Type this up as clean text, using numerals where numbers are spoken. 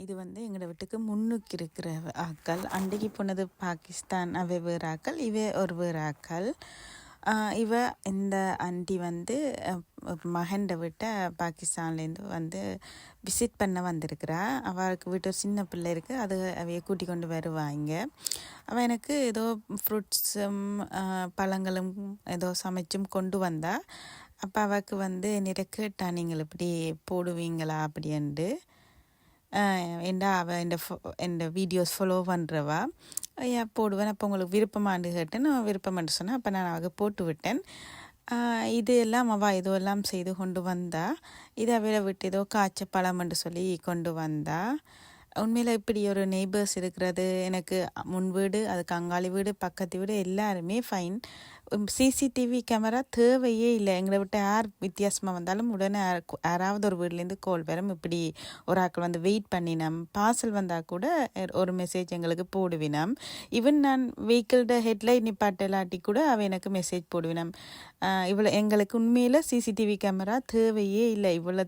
இது வந்து எங்களோட வீட்டுக்கு முன்னுக்கு இருக்கிற ஆக்கள். அன்றைக்கு போனது பாகிஸ்தான் அவை வேறு ஆக்கள், இவ ஒரு வேறு ஆக்கள். இவ இந்த ஆண்டி வந்து மகன்ட விட்ட பாகிஸ்தான்லேருந்து வந்து விசிட் பண்ண வந்திருக்கிறா. அவளுக்கு வீட்டு ஒரு சின்ன பிள்ளை இருக்குது, அது அவைய கூட்டி கொண்டு வருவாங்க. அவள் எனக்கு ஏதோ ஃப்ரூட்ஸும் பழங்களும் ஏதோ சமைச்சும் கொண்டு வந்தா. அப்போ அவளுக்கு வந்து என்னிட கேட்டா, நீங்கள் இப்படி போடுவீங்களா அப்படின்ட்டு. ஏண்டா அவள் என் வீடியோஸ் ஃபாலோ பண்ணுறவா, ஏன் போடுவேன், அப்போ உங்களுக்கு விருப்பமானு கேட்டேன். நான் விருப்பமானு சொன்னேன். அப்போ நான் அவளுக்கு போட்டு விட்டேன். இது எல்லாம் அவள் ஏதோ எல்லாம் செய்து கொண்டு வந்தா. இதை அவளை விட்டு ஏதோ காய்ச்ச பழம்னு சொல்லி கொண்டு வந்தா. உண்மையில் இப்படி ஒரு நெய்பர்ஸ் இருக்கிறது எனக்கு முன் வீடு, அதுக்கு அங்காளி வீடு, பக்கத்து வீடு எல்லாருமே ஃபைன். சிசிடிவி கேமரா தேவையே இல்லை. எங்களை விட்டு யார் வித்தியாசமாக வந்தாலும் உடனே யாராவது ஒரு வீட்லேருந்து கால் வரும். இப்படி ஒரு ஆக்கள் வந்து வெயிட் பண்ணினோம். பார்சல் வந்தால் கூட ஒரு மெசேஜ் எங்களுக்கு போடுவினோம். ஈவன் நான் வெஹிக்கிள்ட ஹெட்லைட் நிப்பாட்ட இல்லாட்டி கூட அவள் எனக்கு மெசேஜ் போடுவினோம். இவ்வளோ எங்களுக்கு உண்மையில் சிசிடிவி கேமரா தேவையே இல்லை. இவ்வளோ